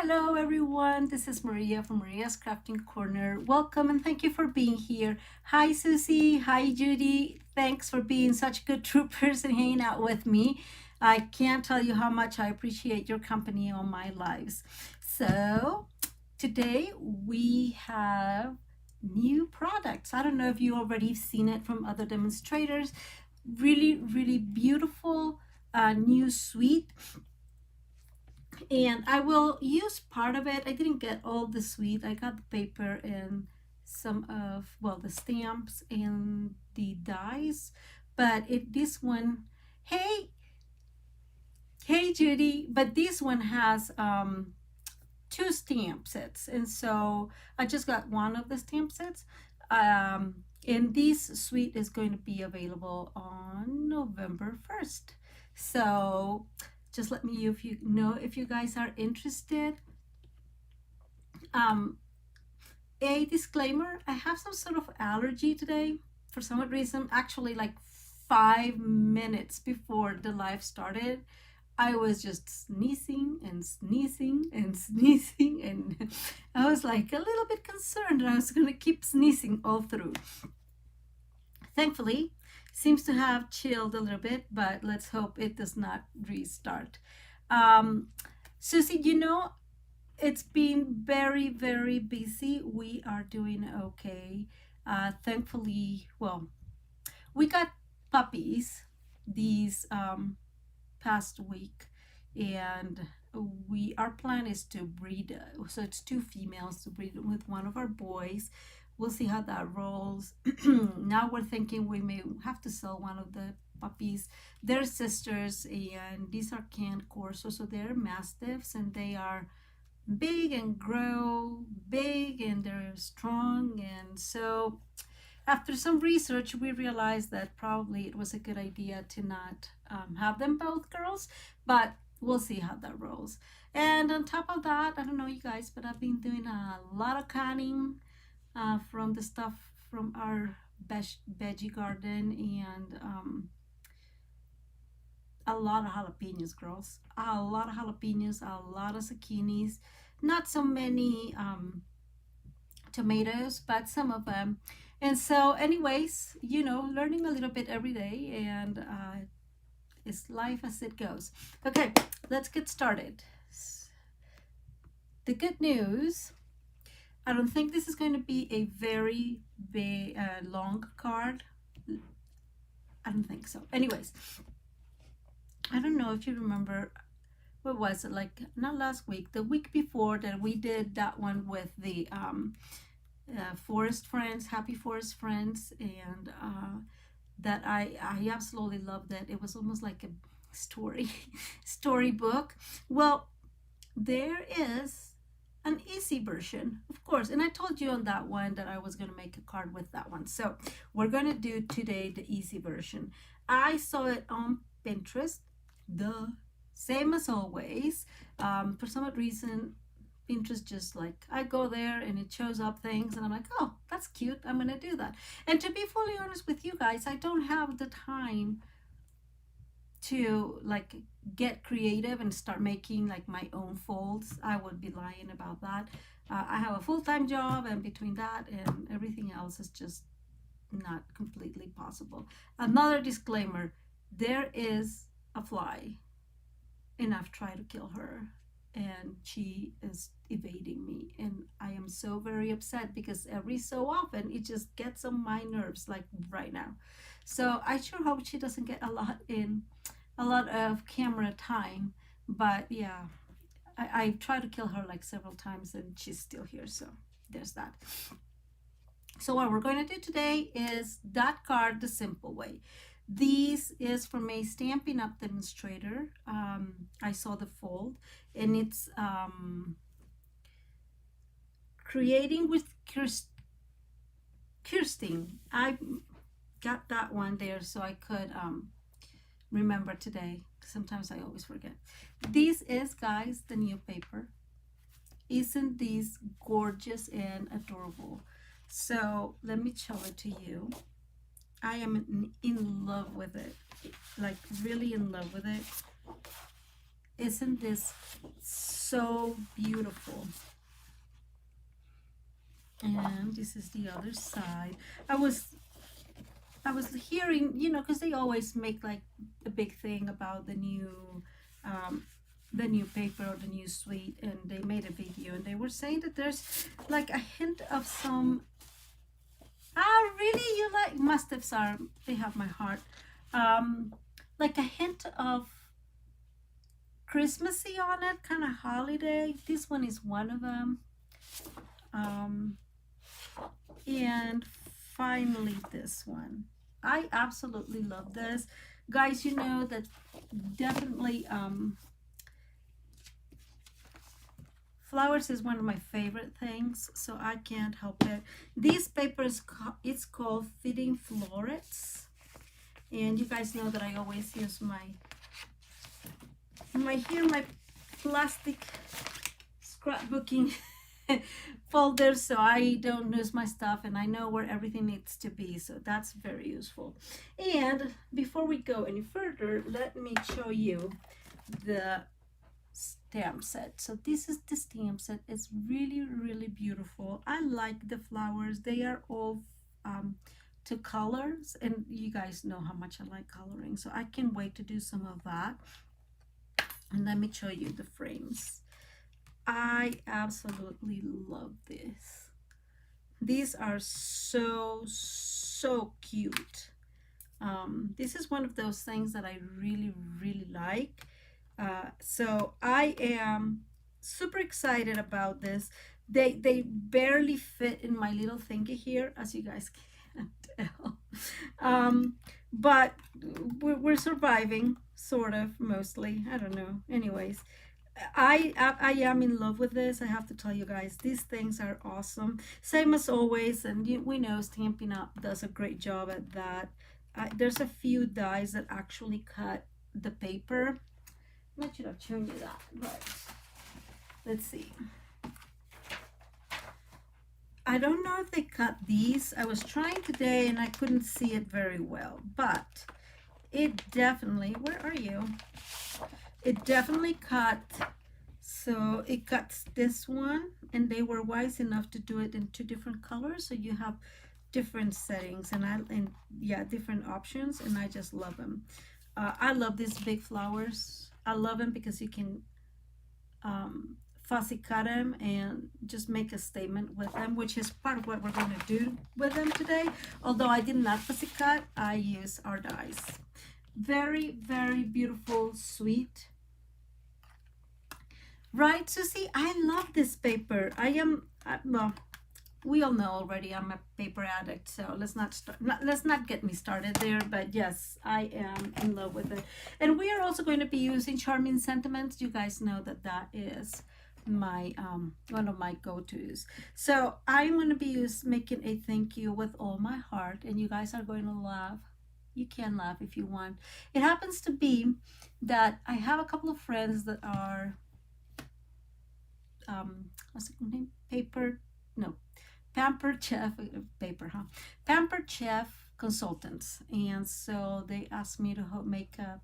Hello everyone, this is Maria from Maria's Crafting Corner. Welcome and thank you for being here. Hi Susie, hi Judy. Thanks for being such good troopers and hanging out with me. I can't tell you how much I appreciate your company on my lives. So today we have new products. I don't know if you already seen it from other demonstrators. Really beautiful new suite, and I will use part of it. I didn't get all the suite. I got the paper and some of, well, the stamps and the dies, but this one, hey, hey Judy, but this one has two stamp sets, and so I just got one of the stamp sets. And this suite is going to be available on November 1st. So just let me know if you guys are interested. A disclaimer, I have some sort of allergy today for some reason. Actually, like 5 minutes before the live started, I was just sneezing and sneezing and sneezing, and I was like a little bit concerned that I was going to keep sneezing all through. Thankfully, seems to have chilled a little bit, but let's hope it does not restart. Susie, it's been very busy. We are doing okay. Thankfully, well, we got puppies these past week, and our plan is to breed, so it's two females to breed with one of our boys. We'll see how that rolls. Now we're thinking we may have to sell one of the puppies. They're sisters, and these are canned corsos, so they're mastiffs, and they are big and grow big, and they're strong. And so after some research, we realized that probably it was a good idea to not have them both girls, but we'll see how that rolls. And on top of that, I don't know you guys, but I've been doing a lot of canning from the stuff from our veggie garden, and a lot of jalapenos, girls. A lot of jalapenos, a lot of zucchinis, not so many tomatoes, but some of them. And so anyways, learning a little bit every day, and it's life as it goes. Okay, let's get started. The good news, I don't think this is going to be a very big, long card. I don't think so. Anyways, I don't know if you remember, what was it, like not last week, the week before, that we did that one with the forest friends, happy forest friends, and that I absolutely loved it. It was almost like a storybook. Well, there is an easy version, of course, and I told you on that one that I was going to make a card with that one. So we're going to do today the easy version. I saw it on Pinterest, the same as always. For some reason, Pinterest, just like, I go there and it shows up things, and I'm like, oh, that's cute, I'm gonna do that. And to be fully honest with you guys, I don't have the time to like get creative and start making like my own folds. I would be lying about that. I have a full-time job, and between that and everything else, is just not completely possible. Another disclaimer, there is a fly, and I've tried to kill her, and she is evading me, and I am so very upset because every so often it just gets on my nerves, like right now. So I sure hope she doesn't get a lot of camera time. But yeah, I tried to kill her like several times, and she's still here, so there's that. So what we're going to do today is that card the simple way. This is from a Stampin' Up demonstrator. I saw the fold, and it's creating with Kirsten. I got that one there so I could remember today. Sometimes I always forget. This is, guys, the new paper. Isn't this gorgeous and adorable? So let me show it to you. I am in love with it, like really in love with it. Isn't this so beautiful. And this is the other side. I was hearing, you know, because they always make like a big thing about um, the new paper or the new suite, and they made a video, and they were saying that there's like a hint of some. Ah, really? You like mastiffs are? They have my heart. Um, like a hint of Christmassy on it, kind of holiday. This one is one of them. Um, and finally, this one. I absolutely love this. Guys, you know that definitely flowers is one of my favorite things, so I can't help it. This paper is it's called Fitting Florets. And you guys know that I always use my plastic scrapbooking folder, so I don't lose my stuff and I know where everything needs to be, so that's very useful. And before we go any further, let me show you the stamp set. So this is the stamp set. It's really beautiful. I like the flowers. They are all to colors, and you guys know how much I like coloring, so I can't wait to do some of that. And let me show you the frames. I absolutely love this. These are so cute. This is one of those things that I really like. So I am super excited about this. They barely fit in my little thingy here, as you guys can't tell. But we're surviving, sort of, mostly. I don't know. Anyways, I am in love with this. I have to tell you guys, these things are awesome. Same as always, and we know Stampin' Up does a great job at that. There's a few dies that actually cut the paper. I should have shown you that, but let's see. I don't know if they cut these. I was trying today and I couldn't see it very well, but it definitely, where are you? It definitely cut. So it cuts this one, and they were wise enough to do it in 2 different colors, so you have different settings and yeah, different options, and I just love them. I love these big flowers. I love them because you can fussy cut them and just make a statement with them, which is part of what we're going to do with them today. Although I did not fussy cut, I use our dies. Very beautiful, sweet. Right, Susie? I love this paper. Well, we all know already I'm a paper addict, so let's not get me started there, but yes, I am in love with it. And we are also going to be using Charming Sentiments. You guys know that that is my one of my go-tos. So I'm going to be making a thank you with all my heart, and you guys are going to laugh. You can laugh if you want. It happens to be that I have a couple of friends that are what's the name? Pampered Chef Pampered Chef consultants, and so they asked me to make a,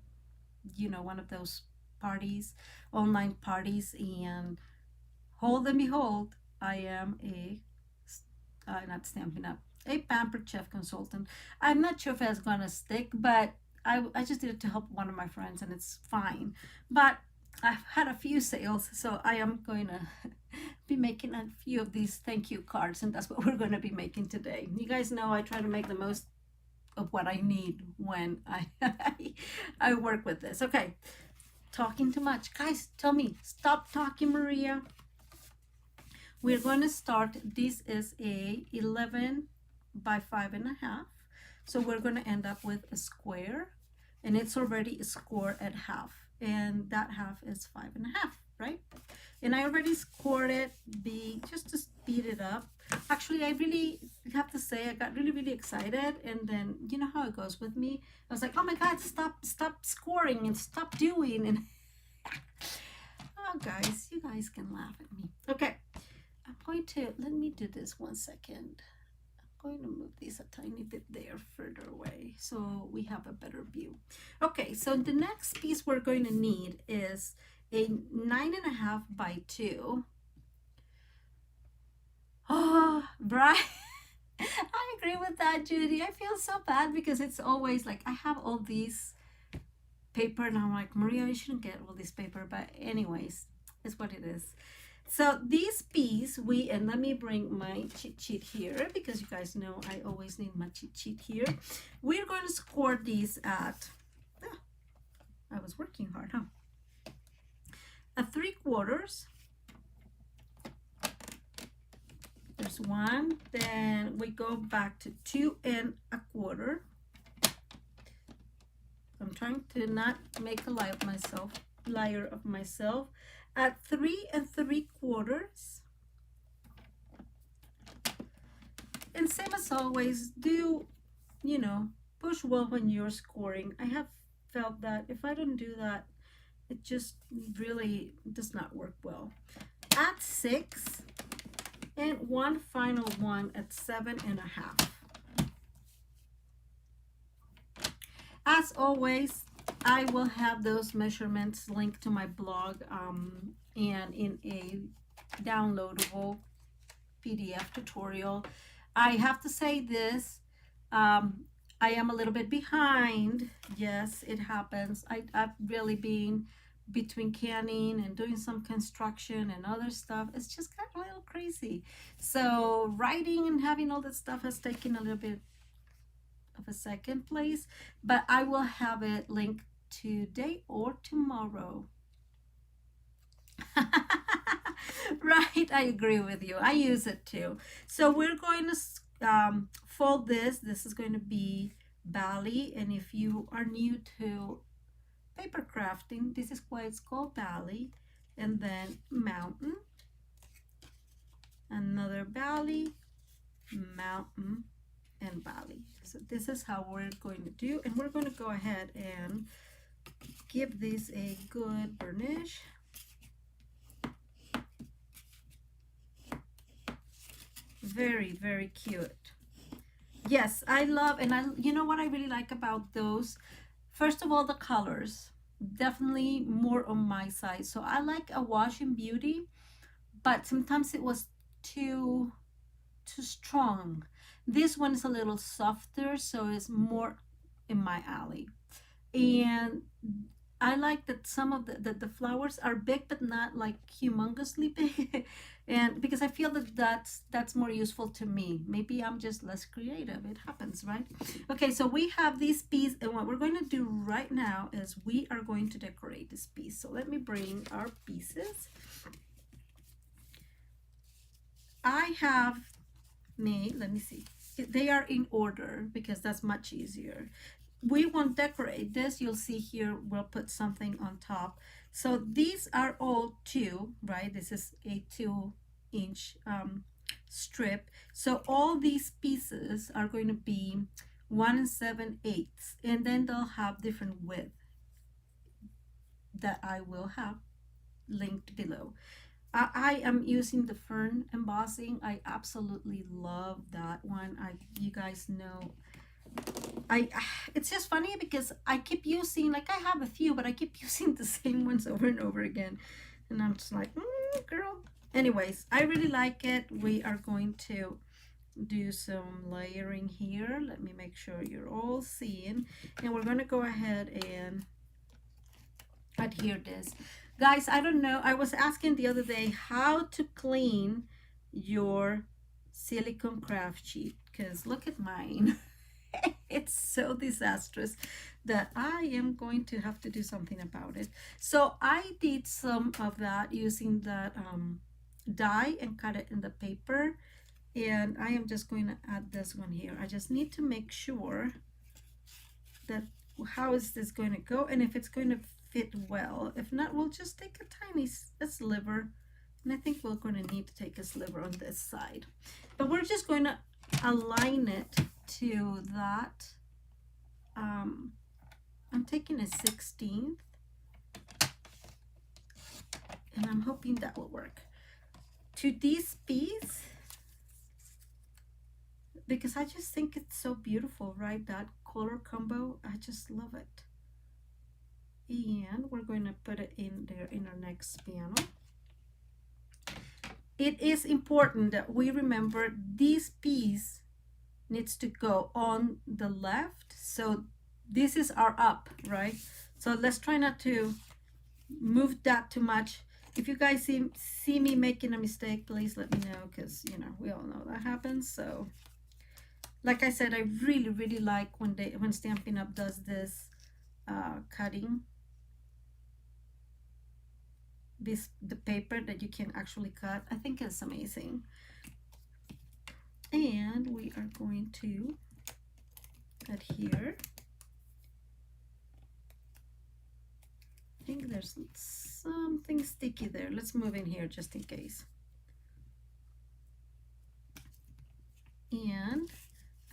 one of those parties, online parties, and hold and behold, I am not Stampin' Up, a Pampered Chef consultant. I'm not sure if it's gonna stick, but I just did it to help one of my friends, and it's fine. But I've had a few sales, so I am going to be making a few of these thank you cards, and that's what we're going to be making today. You guys know I try to make the most of what I need when I work with this. Okay, talking too much. Guys, tell me, stop talking, Maria. We're going to start. This is a 11 by 5.5. So we're going to end up with a square, and it's already scored at half. And that half is 5.5, right? And I already scored it just to speed it up. Actually, I really have to say I got really excited, and then you know how it goes with me. I was like, oh my God, stop scoring and stop doing. And oh guys, you guys can laugh at me. Okay, let me do this 1 second. Going to move these a tiny bit there further away so we have a better view. Okay, so the next piece we're going to need is a 9.5 by 2. Oh, right. I agree with that, Judy. I feel so bad because it's always like I have all these paper and I'm like, Maria, you shouldn't get all this paper. But anyways, it's what it is. So these P's, and let me bring my cheat sheet here because you guys know I always need my cheat sheet here. We're going to score these at, I was working hard, huh? At 3/4. There's 1, then we go back to 2.25. I'm trying to not make a liar of myself. At 3.75. And same as always, do, push well when you're scoring. I have felt that if I don't do that, it just really does not work well. At 6, and one final one at 7.5. As always, I will have those measurements linked to my blog and in a downloadable PDF tutorial. I have to say this, I am a little bit behind. Yes, it happens. I've really been between canning and doing some construction and other stuff. It's just got a little crazy. So writing and having all that stuff has taken a little bit of a second place, but I will have it linked today or tomorrow. Right, I agree with you. I use it too. So we're going to fold this. This is going to be Bali, and if you are new to paper crafting, this is why it's called Bali. And then mountain, another Bali, mountain, and Bali. So this is how we're going to do, and we're going to go ahead and give this a good burnish. Very, very cute. Yes, I love, and you know what I really like about those? First of all, the colors, definitely more on my side. So I like a wash and beauty, but sometimes it was too strong. This one is a little softer, so it's more in my alley. And I like that some of the flowers are big, but not like humongously big. And because I feel that that's more useful to me. Maybe I'm just less creative. It happens, right? Okay, so we have these pieces, and what we're going to do right now is we are going to decorate this piece. So let me bring our pieces. I have made, let me see, they are in order because that's much easier. We won't decorate this. You'll see here we'll put something on top. So these are all 2, right? This is a 2-inch strip. So all these pieces are going to be 1 7/8, and then they'll have different width that I will have linked below. I am using the fern embossing. I absolutely love that one. You guys know, it's just funny because I keep using, like I have a few, but I keep using the same ones over and over again, and I'm just like, girl. Anyways, I really like it. We are going to do some layering here. Let me make sure you're all seeing, and we're going to go ahead and adhere this. Guys, I don't know, I was asking the other day how to clean your silicone craft sheet, because look at mine. It's so disastrous that I am going to have to do something about it. So I did some of that using that die and cut it in the paper, and I am just going to add this one here. I just need to make sure that how is this going to go, and if it's going to fit well. If not, we'll just take a tiny sliver, and I think we're going to need to take a sliver on this side, but we're just going to align it to that. I'm taking a 16th, and I'm hoping that will work to these pieces, because I just think it's so beautiful, right? That color combo, I just love it. And we're going to put it in there in our next panel. It is important that we remember this piece needs to go on the left. So this is our up, right? So let's try not to move that too much. If you guys see me making a mistake, please let me know, because you know we all know that happens. So like I said, I really like when Stampin' Up does this cutting, the paper that you can actually cut. I think it's amazing. And we are going to cut here. I think there's something sticky there. Let's move in here just in case. And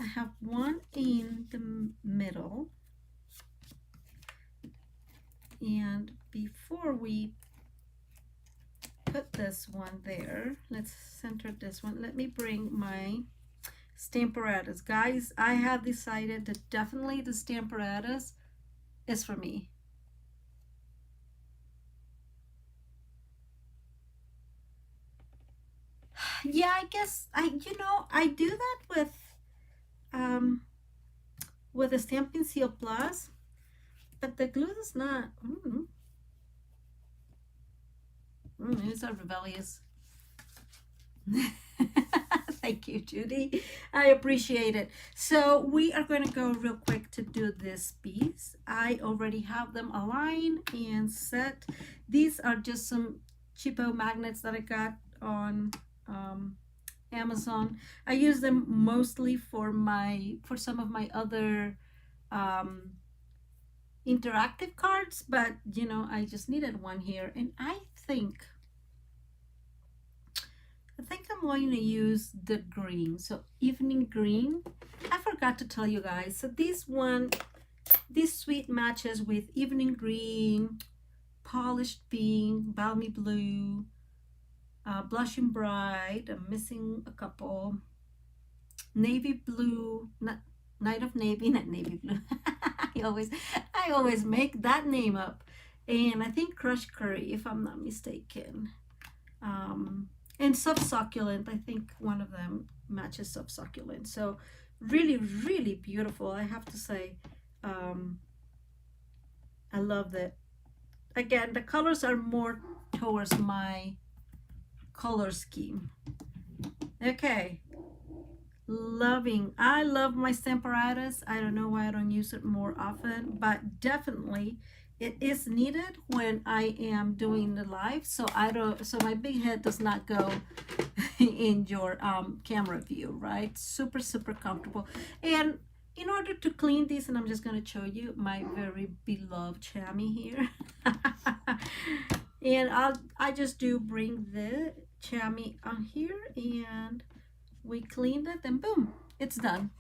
I have one in the middle. And before we put this one there, let's center this one. Let me bring my Stamparatus. Guys, I have decided that definitely the Stamparatus is for me. Yeah, I guess I do that with the Stampin' Seal Plus, but the glue is not. It's so rebellious. Thank you, Judy. I appreciate it. So we are going to go real quick to do this piece. I already have them aligned and set. These are just some cheapo magnets that I got on Amazon. I use them mostly for some of my other interactive cards, but you know, I just needed one here, and I think I'm going to use the green, so evening green. I forgot to tell you guys, so this suite matches with evening green, polished pink, balmy blue, blushing bright. I'm missing a couple. Navy blue, night of navy, not navy blue. I always make that name up. And I think crushed curry, if I'm not mistaken. And soft succulent, I think one of them matches soft succulent. So really beautiful, I have to say. I love that. Again, the colors are more towards my color scheme. Okay, I love my Stamparatus. I don't know why I don't use it more often, but definitely it is needed when I am doing the live, so my big head does not go in your camera view, right? Super comfortable. And in order to clean this, and I'm just going to show you my very beloved chamois here. And I just do bring the chamois on here, and we cleaned it, and boom, it's done.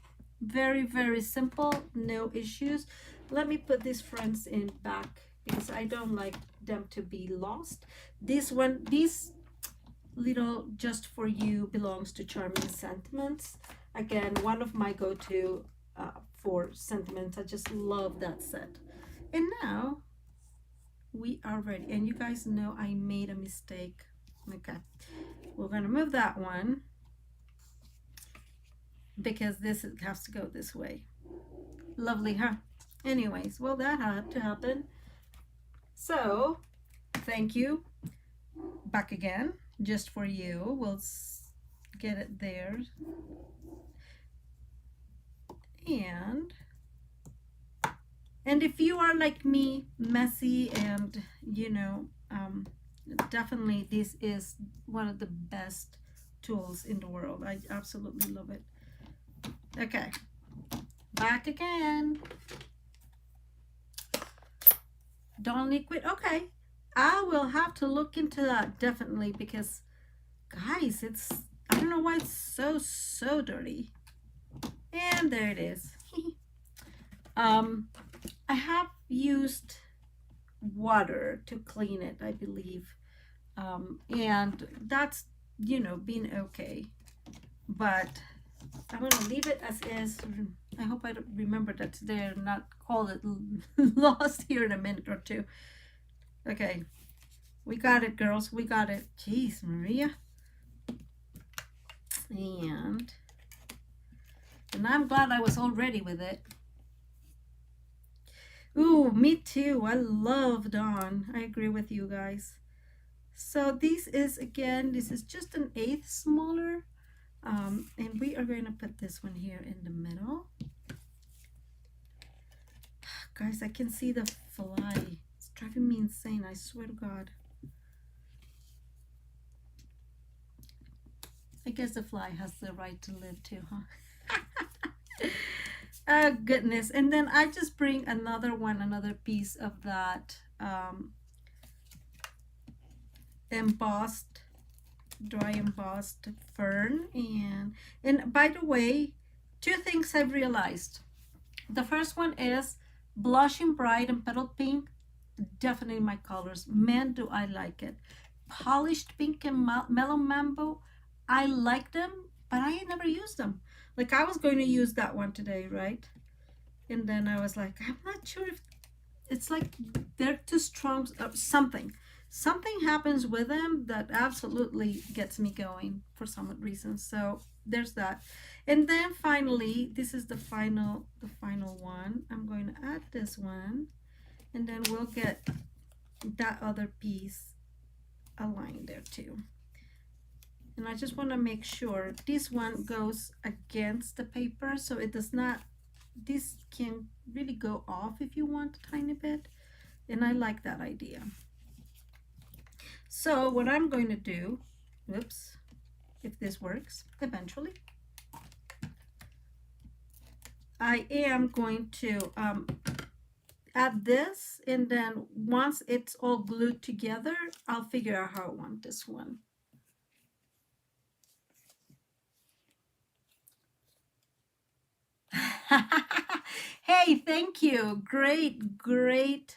Very simple, no issues. Let me put these fronts in back because I don't like them to be lost. This little just for you belongs to Charming Sentiments. Again, one of my go-to for sentiments. I just love that set. And now we are ready. And you guys know I made a mistake. Okay, we're gonna move that one because this has to go this way. Lovely, huh? Anyways, well, that had to happen. So thank you. Back again just for you. We'll get it there. And if you are like me, messy, and you know, definitely this is one of the best tools in the world. I absolutely love it. Okay, back again. Dawn liquid. Okay, I will have to look into that definitely, because guys, I don't know why it's so dirty. And there it is. I have used water to clean it, I believe, and that's, you know, been okay, but I'm gonna leave it as is. I hope I remember that's there, not call it lost here in a minute or two. Okay, we got it, girls. We got it. Jeez, Maria. And I'm glad I was all ready with it. Ooh, me too. I love Dawn. I agree with you guys. So this is, again, this is just an eighth smaller. And we are going to put this one here in the middle. Guys, I can see the fly. It's driving me insane, I swear to God. I guess the fly has the right to live too, huh? Oh, goodness. And then I just bring another one, another piece of that embossed, dry embossed fern. And by the way, two things I've realized. The first one is blushing bright and petal pink, definitely my colors. Man, do I like it. Polished pink and mellow mambo, I like them, but I never used them. Like, I was going to use that one today, right? And then I was like, I'm not sure if it's like they're too strong. Something happens with them that absolutely gets me going for some reason. So there's that. And then finally, this is the final one. I'm going to add this one, and then we'll get that other piece aligned there too. And I just want to make sure this one goes against the paper, so it does not, this can really go off if you want a tiny bit, and I like that idea. So what I'm going to do, whoops, if this works eventually, I am going to add this, and then once it's all glued together, I'll figure out how I want this one. Hey, thank you. Great, great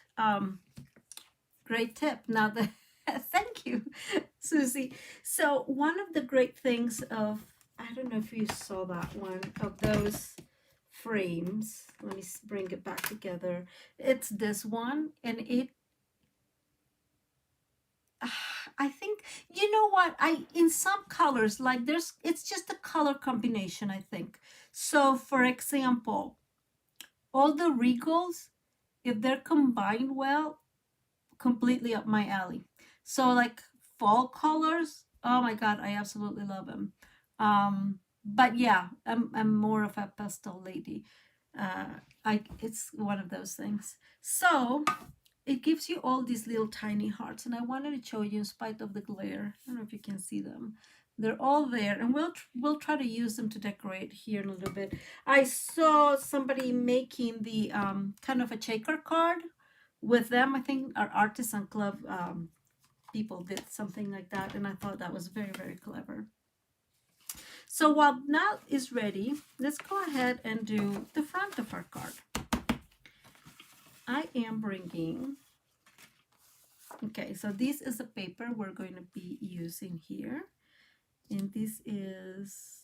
tip. Now the thank you, Susie. So one of the great things of, I don't know if you saw that one, of those frames, let me bring it back together. It's this one, and it, I think, you know what, in some colors, like it's just a color combination, I think. So for example, all the regals, if they're combined well, completely up my alley. So like fall colors, oh my God, I absolutely love them. But yeah, I'm more of a pastel lady. It's one of those things. So it gives you all these little tiny hearts, and I wanted to show you in spite of the glare. I don't know if you can see them. They're all there, and we'll try to use them to decorate here in a little bit. I saw somebody making the kind of a shaker card with them. I think our artisan club people did something like that, and I thought that was very, very clever. So while that is ready, let's go ahead and do the front of our card. I am bringing, okay, so this is the paper we're going to be using here, and this is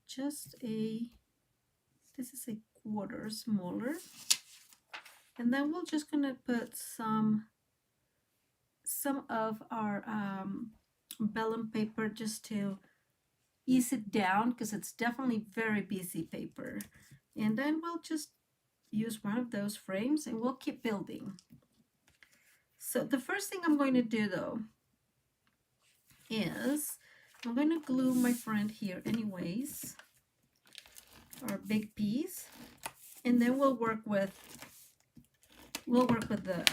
just this is a quarter smaller, and then we're just gonna put some of our vellum paper just to ease it down, because it's definitely very busy paper. And then we'll just use one of those frames, and we'll keep building. So the first thing I'm going to do though is I'm going to glue my friend here anyways, our big piece, and then we'll work with the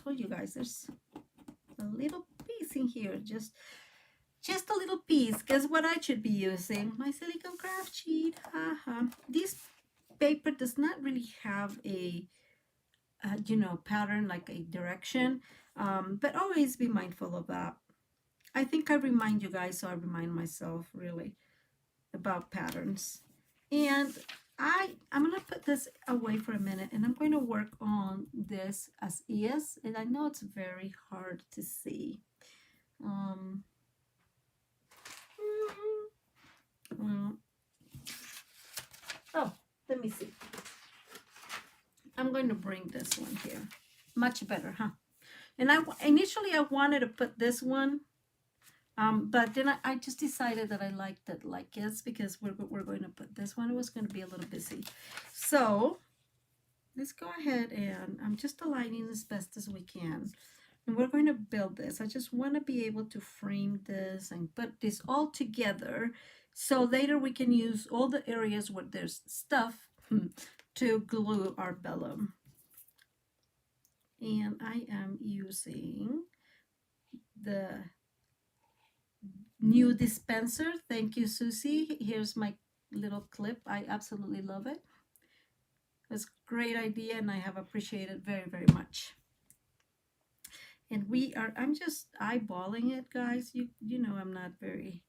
told you guys there's a little piece in here, just a little piece. Guess what I should be using? My silicone craft sheet. This paper does not really have a pattern, like a direction, but always be mindful of that. I think I remind you guys, so I remind myself really about patterns. And I'm gonna put this away for a minute, and I'm going to work on this as is, and I know it's very hard to see. Oh, Let me see. I'm going to bring this one here. Much better, huh? And initially I wanted to put this one, but then I just decided that I liked it like this because we're going to put this one. It was going to be a little busy. So let's go ahead, and I'm just aligning as best as we can. And we're going to build this. I just want to be able to frame this and put this all together so later we can use all the areas where there's stuff to glue our vellum. And I am using the new dispenser. Thank you, Susie. Here's my little clip. I absolutely love it. It's a great idea, and I have appreciated very, very much. And I'm just eyeballing it, guys. You know I'm not very,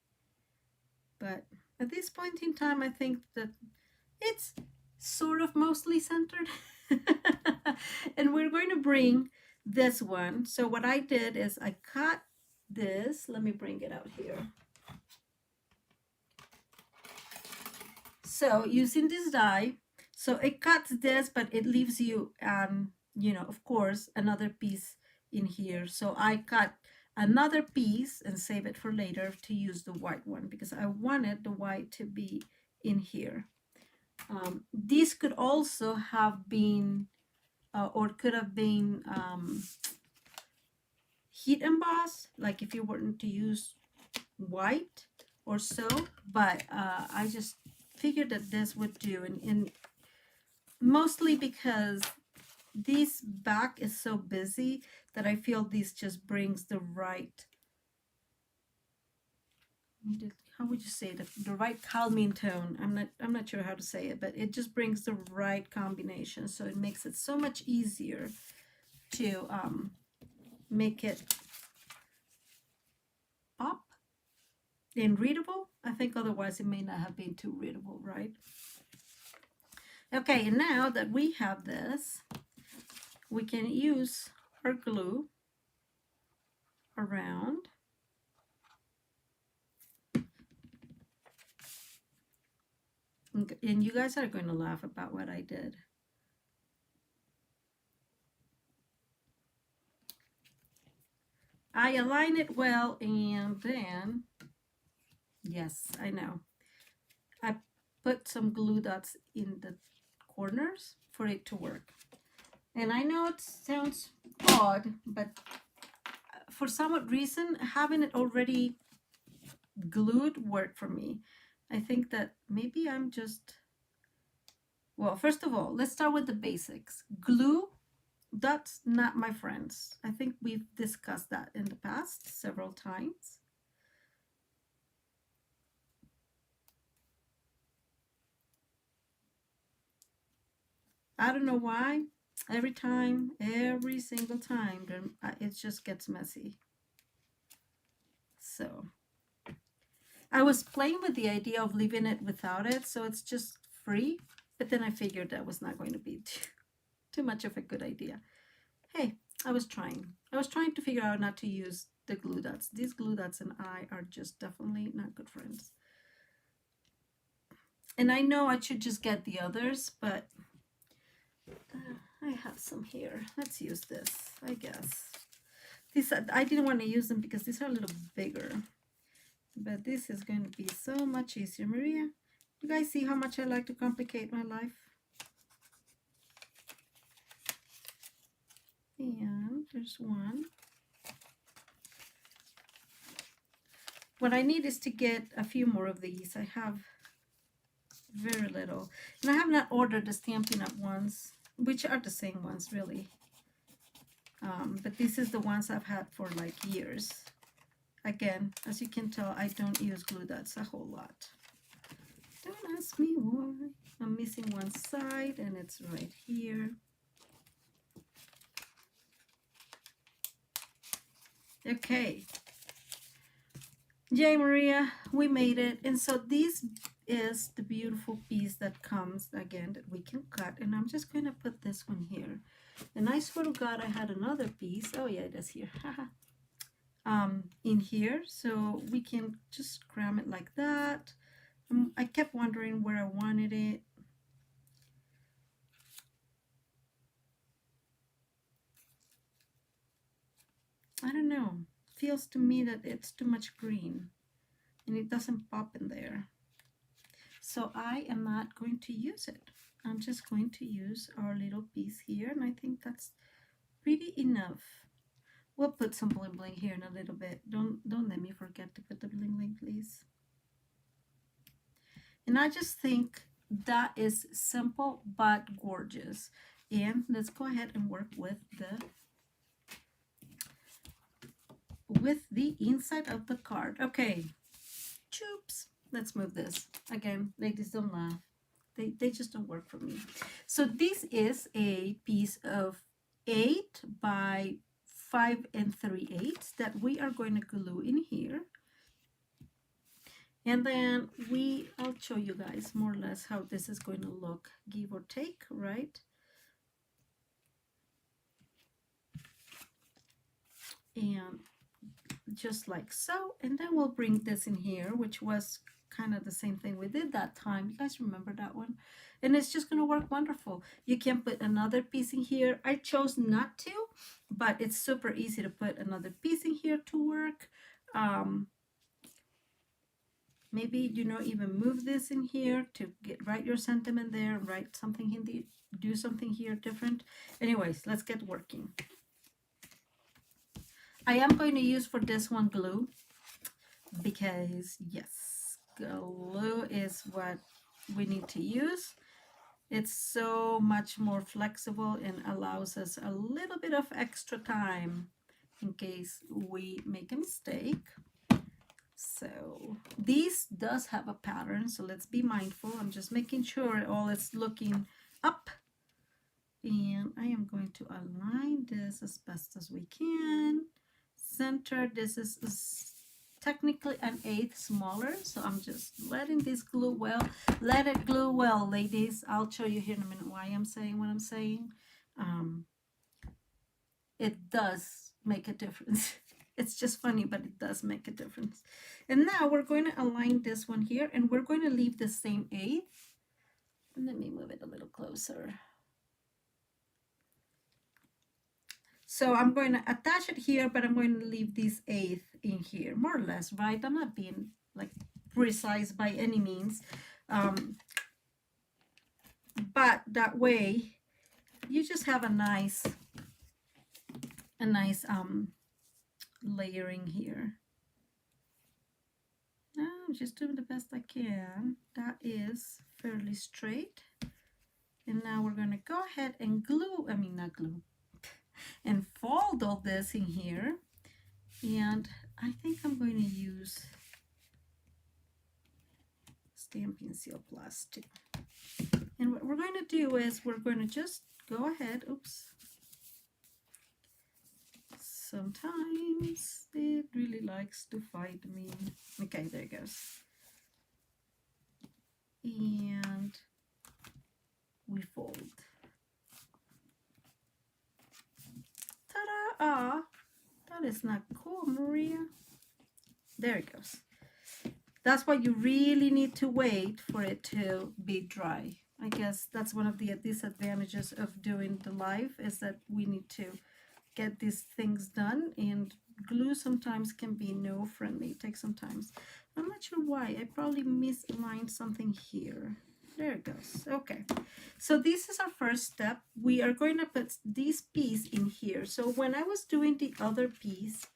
but at this point in time, I think that it's sort of mostly centered. And we're going to bring this one. So what I did is I cut this. Let me bring it out here. So using this die, so it cuts this, but it leaves you, you know, of course, another piece in here. So I cut another piece and save it for later to use the white one because I wanted the white to be in here. These could also have been, or could have been heat embossed, like if you weren't to use white or so, but I just figured that this would do, and mostly because this back is so busy that I feel this just brings the right, how would you say, the right calming tone. I'm not sure how to say it, but it just brings the right combination, so it makes it so much easier to make it pop and readable. I think otherwise it may not have been too readable, right? Okay, and now that we have this, we can use our glue around. And you guys are going to laugh about what I did. I align it well, and then, yes, I know, I put some glue dots in the corners for it to work. And I know it sounds odd, but for some reason, having it already glued worked for me. I think that maybe I'm just, well, first of all, let's start with the basics. Glue, that's not my friends. I think we've discussed that in the past several times. I don't know why. Every single time, it just gets messy. So I was playing with the idea of leaving it without it, so it's just free. But then I figured that was not going to be too much of a good idea. Hey, I was trying to figure out not to use the glue dots. These glue dots and I are just definitely not good friends. And I know I should just get the others, but I have some here. Let's use this, I guess. These, I didn't want to use them because these are a little bigger. But this is going to be so much easier. Maria, you guys see how much I like to complicate my life? And there's one. What I need is to get a few more of these. I have very little. And I have not ordered the Stampin'Up ones, which are the same ones, really. But this is the ones I've had for like years. Again, as you can tell, I don't use glue dots a whole lot. Don't ask me why. I'm missing one side, and it's right here. Okay. Yay, Maria, we made it. And so this is the beautiful piece that comes, again, that we can cut. And I'm just going to put this one here. And I swear to God, I had another piece. Oh, yeah, it is here. In here. So we can just cram it like that. I kept wondering where I wanted it. I don't know, feels to me that it's too much green and it doesn't pop in there. So I am not going to use it. I'm just going to use our little piece here, and I think that's pretty enough. We'll put some bling bling here in a little bit. Don't let me forget to put the bling bling, please. And I just think that is simple but gorgeous. And let's go ahead and work with the inside of the card. Okay, choops. Let's move this. Again, ladies, don't laugh. They just don't work for me. So this is a piece of 8 by 5 3/8 that we are going to glue in here. And then I'll show you guys more or less how this is going to look, give or take, right? And just like so. And then we'll bring this in here, which was kind of the same thing we did that time. You guys remember that one? And it's just going to work wonderful. You can put another piece in here. I chose not to, but it's super easy to put another piece in here to work. Maybe, you know, even move this in here to write your sentiment there, write something in the, do something here different. Anyways, let's get working. I am going to use for this one glue because yes, glue is what we need to use. It's so much more flexible and allows us a little bit of extra time in case we make a mistake. So this does have a pattern, so let's be mindful. I'm just making sure all is looking up, and I am going to align this as best as we can. Center, this is technically an 1/8 smaller, so I'm just letting this glue well. Let it glue well, ladies. I'll show you here in a minute why I'm saying what I'm saying. It does make a difference. It's just funny, but it does make a difference. And now we're going to align this one here, and we're going to leave the same 1/8. Let me move it a little closer. So I'm going to attach it here, but I'm going to leave this 1/8 in here, more or less, right? I'm not being like precise by any means. But that way you just have a nice layering here. I'm just doing the best I can. That is fairly straight. And now we're going to go ahead and and fold all this in here. And I think I'm going to use Stampin' Seal Plus too. And what we're going to do is we're going to just go ahead, oops. Sometimes it really likes to fight me. Okay, there it goes. And we fold. Ta-da! Ah, that is not cool, Maria. There it goes. That's why you really need to wait for it to be dry. I guess that's one of the disadvantages of doing the live, is that we need to get these things done, and glue sometimes can be no friendly. It takes some time. I'm not sure why. I probably misaligned something here. There it goes. Okay, so this is our first step. We are going to put this piece in here. So when I was doing the other piece,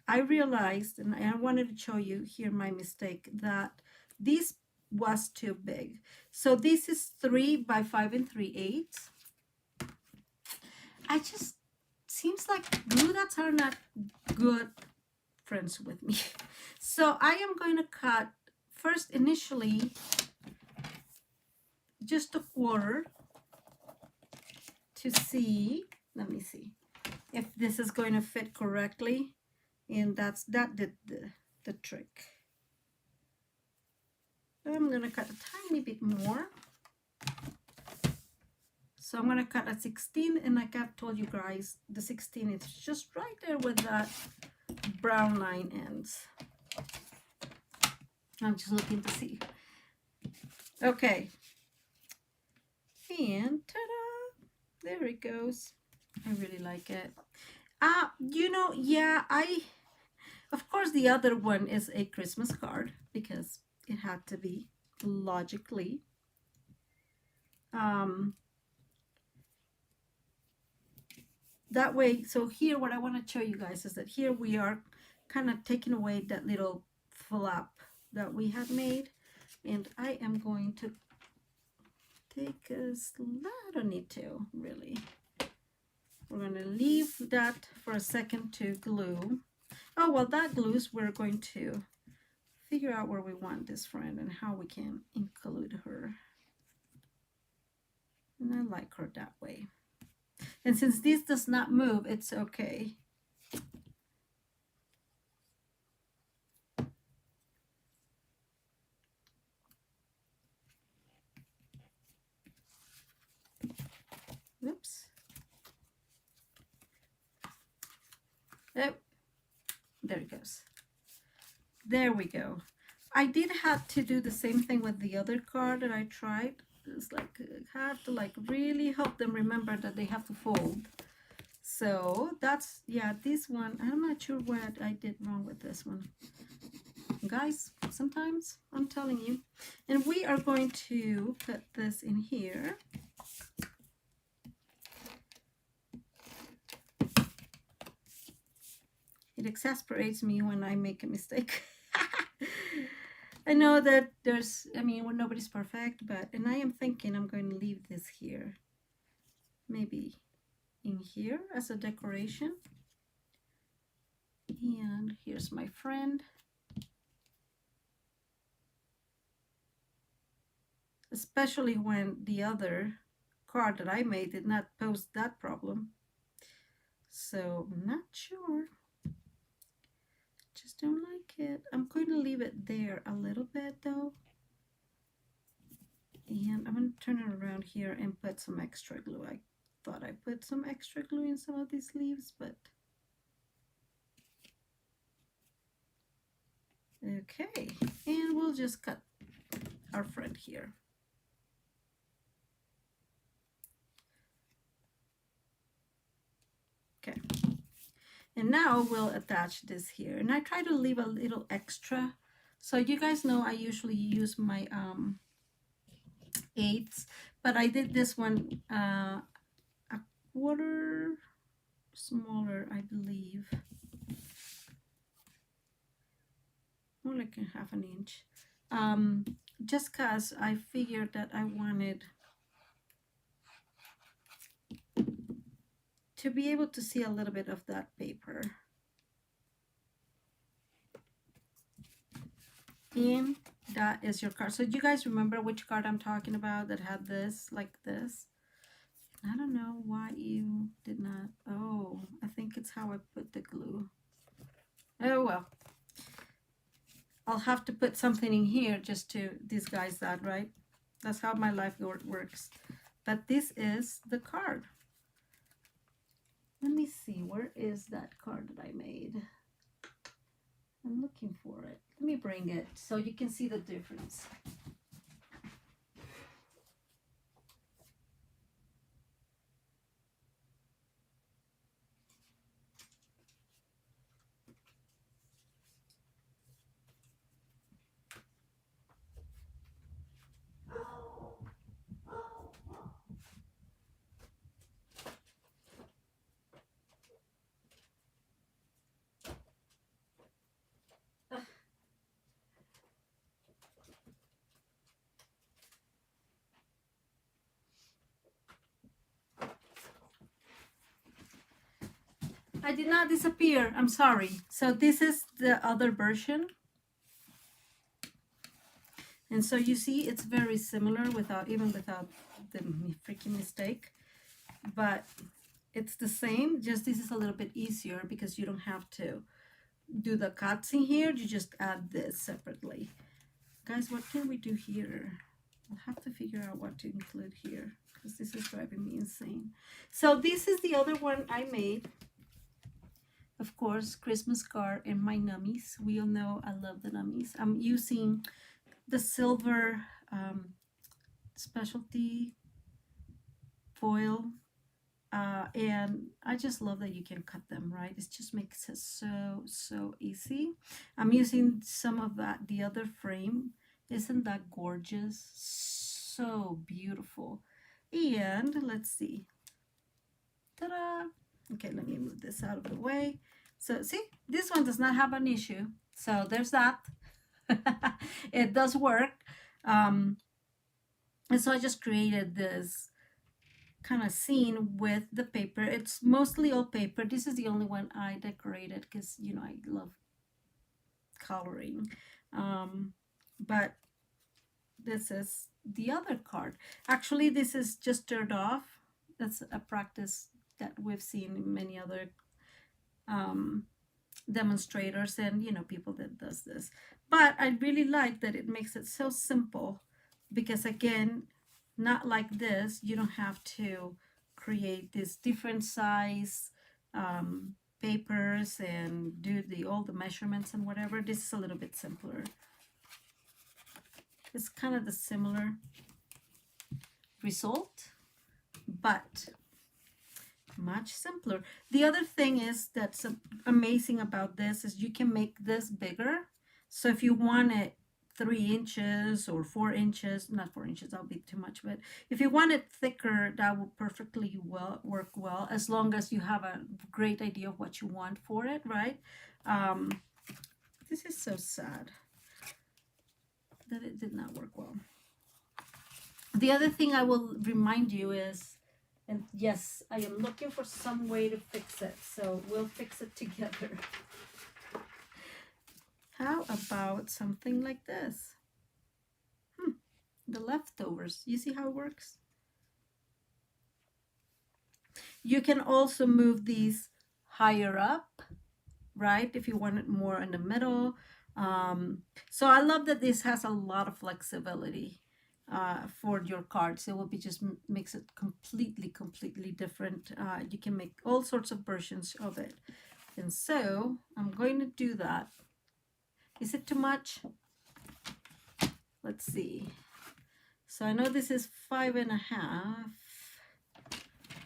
I realized, and I wanted to show you here my mistake, that this was too big. So this is 3 by 5 3/8. I just, seems like glue dots are not good friends with me. So I am going to cut first initially just 1/4 to see, let me see if this is going to fit correctly. And that did the trick. I'm going to cut a tiny bit more. So I'm going to cut a 16, and like I've told you guys, the 16 is just right there with that brown line ends. I'm just looking to see. Okay. And ta-da! There it goes. I really like it. You know, yeah, of course, the other one is a Christmas card because it had to be logically. Um, that way, so here, what I want to show you guys is that here we are kind of taking away that little flap that we had made. And I am going to take a, I don't need to really. We're going to leave that for a second to glue. Oh, well, that glues, we're going to figure out where we want this friend and how we can include her. And I like her that way. And since this does not move, it's okay. Whoops. Oh, there it goes. There we go. I did have to do the same thing with the other card that I tried. It's like I have to like really help them remember that they have to fold. So that's, yeah, this one, I'm not sure what I did wrong with this one. Guys, sometimes I'm telling you. And we are going to put this in here. It exasperates me when I make a mistake. I know that there's, I mean, well, nobody's perfect, but, and I am thinking I'm going to leave this here. Maybe in here as a decoration. And here's my friend. Especially when the other card that I made did not pose that problem. So I'm not sure. Just don't like it. I'm going to leave it there a little bit though. And I'm going to turn it around here and put some extra glue. I thought I put some extra glue in some of these leaves, but okay. And we'll just cut our friend here. Okay. And now we'll attach this here. And I try to leave a little extra. So you guys know I usually use my 8s, but I did this one a quarter smaller, I believe. More like a half an inch. Just because I figured that I wanted to be able to see a little bit of that paper. And that is your card. So do you guys remember which card I'm talking about that had this, like this? I don't know why you did not. Oh, I think it's how I put the glue. Oh, well. I'll have to put something in here just to disguise that, right? That's how my life works. But this is the card. Let me see, where is that card that I made? I'm looking for it. Let me bring it so you can see the difference. I did not disappear. I'm sorry. So this is the other version. And so you see it's very similar even without the freaking mistake. But it's the same, just this is a little bit easier because you don't have to do the cuts in here. You just add this separately. Guys, what can we do here? I'll have to figure out what to include here because this is driving me insane. So this is the other one I made. Of course, Christmas card and my nummies. We all know I love the nummies. I'm using the silver specialty foil. And I just love that you can cut them, right? It just makes it so easy. I'm using some of that, the other frame. Isn't that gorgeous? So beautiful. And let's see. Ta-da! Okay, let me move this out of the way. So see, this one does not have an issue. So there's that. It does work. Um, and so I just created this kind of scene with the paper. It's mostly all paper. This is the only one I decorated because, you know, I love coloring. But this is the other card. Actually, this is just stirred off. That's a practice that we've seen in many other demonstrators and, you know, people that does this. But I really like that it makes it so simple because, again, not like this, you don't have to create this different size papers and do all the measurements and whatever. This is a little bit simpler. It's kind of the similar result, but much simpler. The other thing is that's amazing about this is you can make this bigger. So if you want it 3 inches or 4 inches, not 4 inches, that'll be too much, but if you want it thicker, that will perfectly work well, as long as you have a great idea of what you want for it, right? This is so sad that it did not work well. The other thing I will remind you is, and yes, I am looking for some way to fix it, so we'll fix it together. How about something like this? The leftovers. You see how it works? You can also move these higher up, right? If you want it more in the middle. So I love that this has a lot of flexibility for your cards. It will be just makes it completely different. You can make all sorts of versions of it. And so I'm going to do that. Is it too much? Let's see. So I know this is 5.5.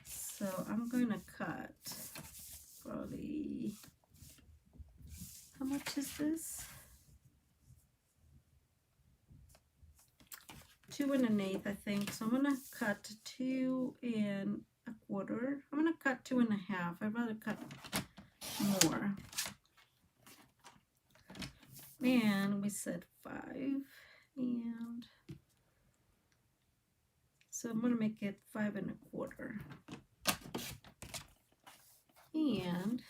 So I'm going to cut probably, how much is this? 2 1/8, I think. So I'm going to cut 2 1/4. I'm going to cut 2 1/2. I'd rather cut more. And we said 5. And so I'm going to make it 5 1/4. And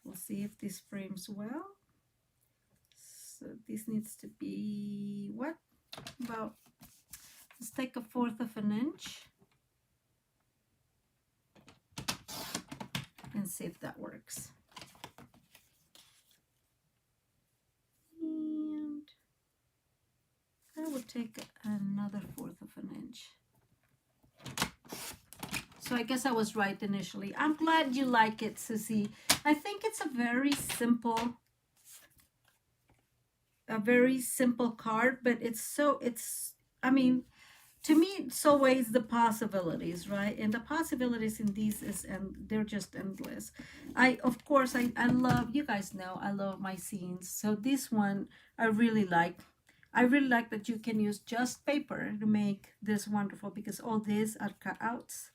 we'll see if this frames well. So this needs to be what? About, let's take 1/4 of an inch and see if that works. And I will take another 1/4 of an inch. So I guess I was right initially. I'm glad you like it, Susie. I think it's a very simple card, but I mean, to me, it's always the possibilities, right? And the possibilities in these and they're just endless. Of course, I love, you guys know, I love my scenes. So this one, I really like that you can use just paper to make this wonderful, because all these are cutouts.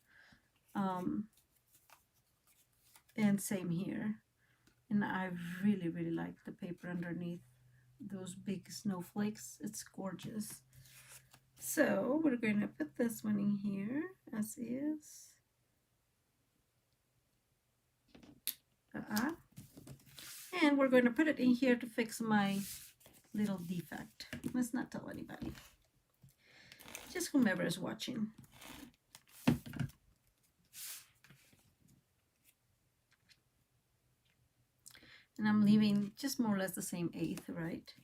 And same here. And I really like the paper underneath those big snowflakes. It's gorgeous. So we're going to put this one in here as is. And we're going to put it in here to fix my little defect. Let's not tell anybody. Just whomever is watching. And I'm leaving just more or less the same 1/8, right?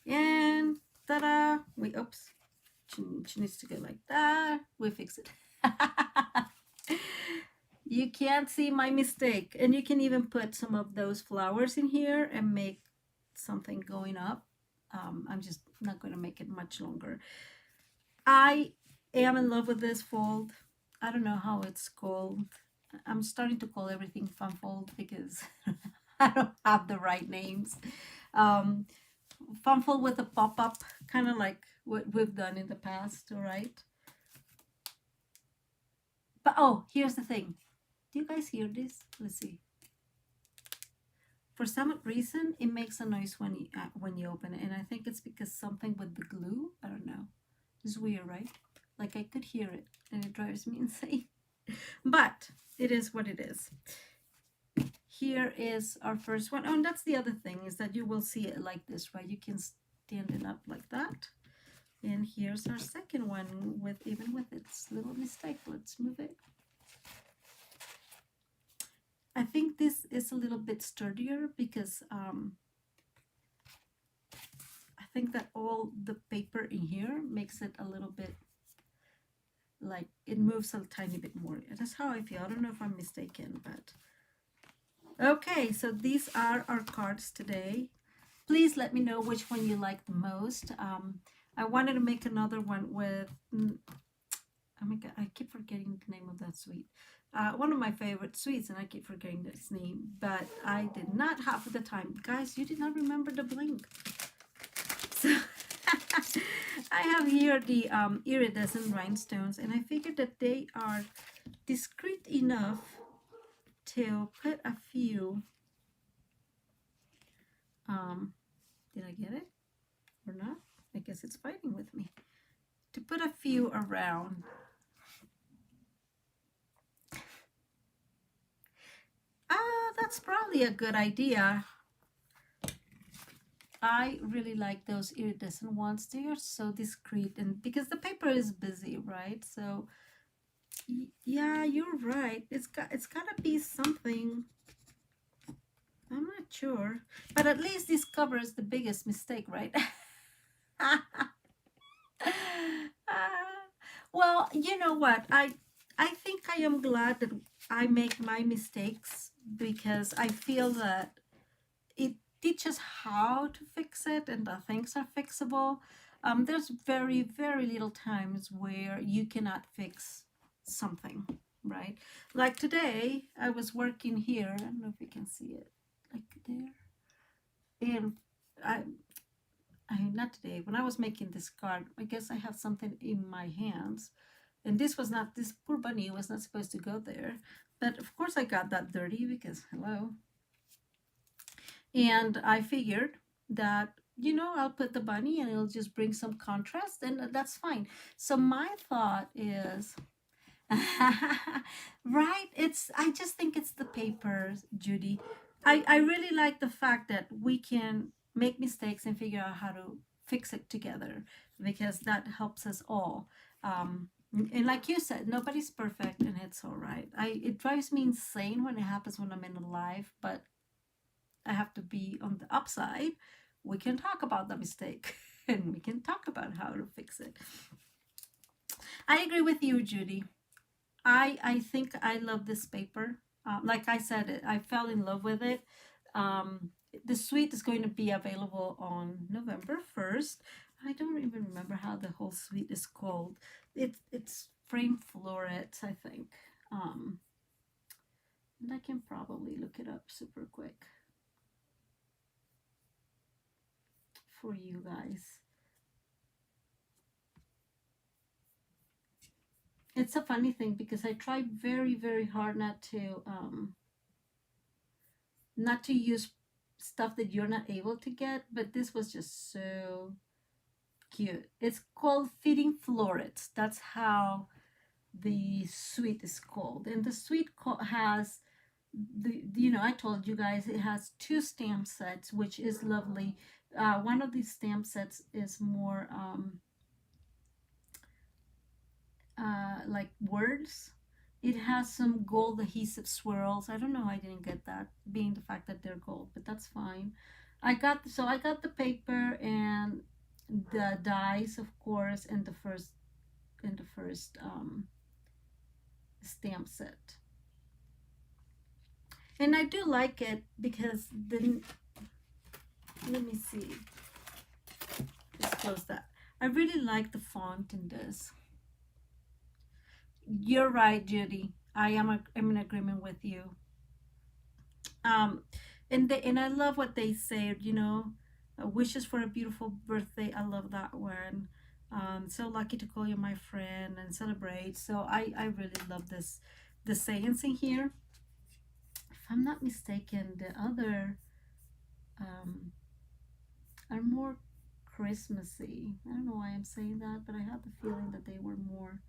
And ta-da! Oops. She needs to go like that. We fix it. You can't see my mistake. And you can even put some of those flowers in here and make something going up. I'm just not going to make it much longer. I am in love with this fold. I don't know how it's called. I'm starting to call everything Funfold because I don't have the right names. Um, Funfold with a pop-up, kind of like what we've done in the past, all right? But oh, here's the thing. Do you guys hear this? Let's see. For some reason, it makes a noise when you open it, and I think it's because something with the glue. I don't know. It's weird, right? Like I could hear it, and it drives me insane. But it is what it is. Here is our first one. Oh, and that's the other thing, is that you will see it like this, right? You can stand it up like that. And here's our second one with even with its little mistake. Let's move it. I think this is a little bit sturdier because I think that all the paper in here makes it a little bit like it moves a tiny bit more. That's how I feel. I don't know if I'm mistaken, but okay, so these are our cards today. Please let me know which one you like the most. I wanted to make another one with, oh my God, I keep forgetting the name of that sweet. One of my favorite sweets, and I keep forgetting its name, but I did not have the time. Guys, you did not remember the blink. So I have here the iridescent rhinestones, and I figured that they are discreet enough to put a few. Did I get it or not? I guess it's fighting with me. To put a few around. That's probably a good idea. I really like those iridescent ones. They are so discreet, and because the paper is busy, right? So yeah, you're right. It's gotta be something. I'm not sure, but at least this covers the biggest mistake, right? Well, you know what? I think I am glad that I make my mistakes because I feel that it teaches how to fix it and the things are fixable. There's very, very little times where you cannot fix something, right? Like today, I was working here. I don't know if you can see it, like there. And not today, when I was making this card, I guess I had something in my hands. And this poor bunny was not supposed to go there. But of course I got that dirty because, hello. And I figured that, I'll put the bunny and it'll just bring some contrast, and that's fine. So my thought is, right, I just think it's the paper, Judy. I really like the fact that we can make mistakes and figure out how to fix it together, because that helps us all. And like you said, nobody's perfect, and it's all right. It drives me insane when it happens when I'm in a live, but I have to be on the upside. We can talk about the mistake and we can talk about how to fix it. I agree with you, Judy. I think I love this paper. Like I said, I fell in love with it. The suite is going to be available on November 1st. I don't even remember how the whole suite is called. It's frame florets, I think. And I can probably look it up super quick for you guys. It's a funny thing because I tried very, very hard not to use stuff that you're not able to get, but this was just so cute. It's called Fitting Florets. That's how the suite is called. And the suite has I told you guys it has 2 stamp sets, which is lovely. One of these stamp sets is more like words. It has some gold adhesive swirls. I don't know, I didn't get that, being the fact that they're gold, but that's fine. I got the paper and the dies, of course, and the first stamp set. And I do like it because then, let me see. Let's close that. I really like the font in this. You're right, Judy. I'm in agreement with you. Um, and I love what they say. Wishes for a beautiful birthday. I love that one. So lucky to call you my friend and celebrate. So I really love the sayings in here. If I'm not mistaken, the other um, are more Christmassy. I don't know why I'm saying that, but I have the feeling that they were more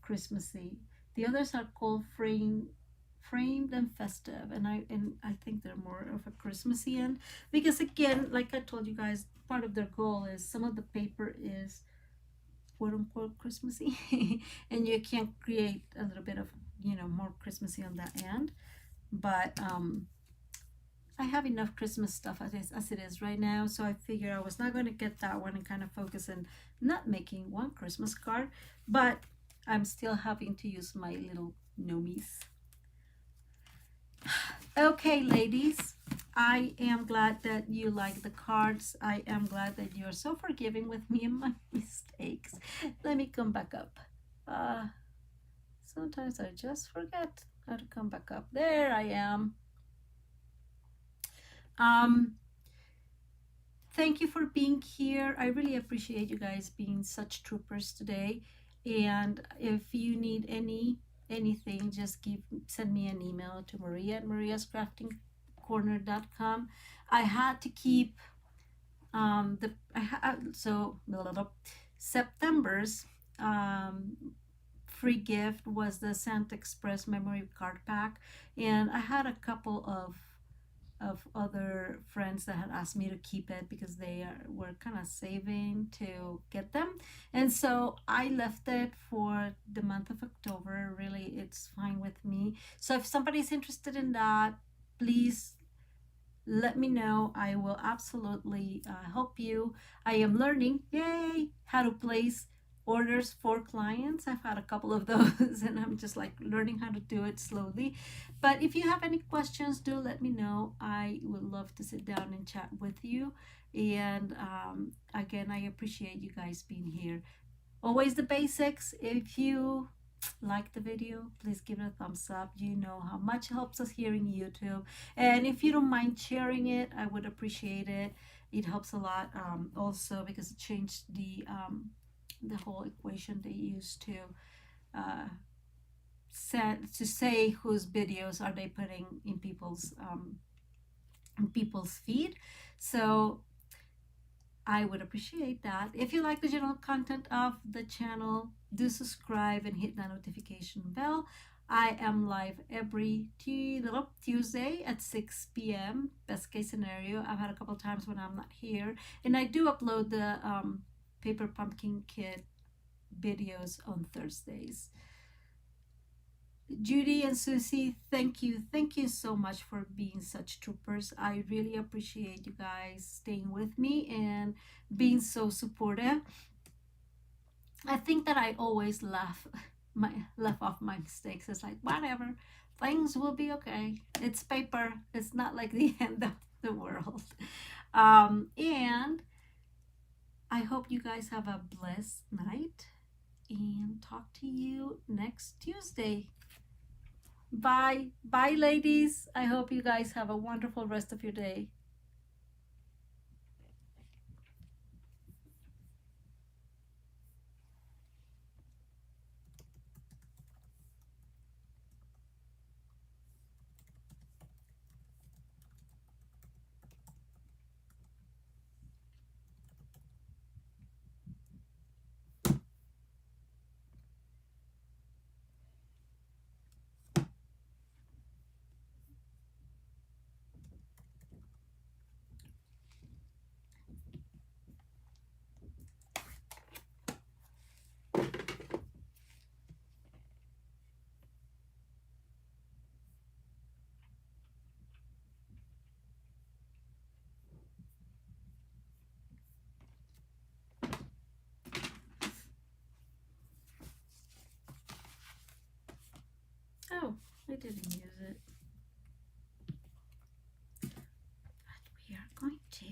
Christmassy. The others are called framed and festive, and I think they're more of a Christmassy end because again, like I told you guys, part of their goal is some of the paper is quote unquote Christmassy, and you can create a little bit of more Christmassy on that end, but I have enough Christmas stuff as it is right now, so I figured I was not going to get that one and kind of focus on not making one Christmas card, but I'm still having to use my little nomies. Okay, ladies, I am glad that you like the cards. I am glad that you're so forgiving with me and my mistakes. Let me come back up. Sometimes I just forget how to come back up. There I am. Um, Thank you for being here. I really appreciate you guys being such troopers today. And if you need anything, just send me an email to Maria at mariascraftingcorner.com. I had to keep the I ha- so September's um, free gift was the Santa Express memory card pack, and I had a couple of other friends that had asked me to keep it because were kind of saving to get them. And so I left it for the month of October. Really, it's fine with me. So if somebody's interested in that, please let me know. I will absolutely help you. I am learning, yay, how to place orders for clients. I've had a couple of those and I'm just like learning how to do it slowly. But if you have any questions, do let me know. I would love to sit down and chat with you. And again, I appreciate you guys being here. Always the basics. If you like the video, please give it a thumbs up. You know how much it helps us here in YouTube. And if you don't mind sharing it, I would appreciate it. It helps a lot also because it changed the whole equation they used to uh, say whose videos are they putting in people's feed. So I would appreciate that. If you like the general content of the channel, do subscribe and hit that notification bell. I am live every Tuesday at 6 p.m. Best case scenario. I've had a couple times when I'm not here. And I do upload the Paper Pumpkin Kit videos on Thursdays. Judy and Susie, thank you. Thank you so much for being such troopers. I really appreciate you guys staying with me and being so supportive. I think that I always laugh off my mistakes. It's like whatever, things will be okay. It's paper. It's not like the end of the world. And I hope you guys have a blessed night and talk to you next Tuesday. Bye. Bye, ladies. I hope you guys have a wonderful rest of your day. Oh, I didn't use it. But we are going to.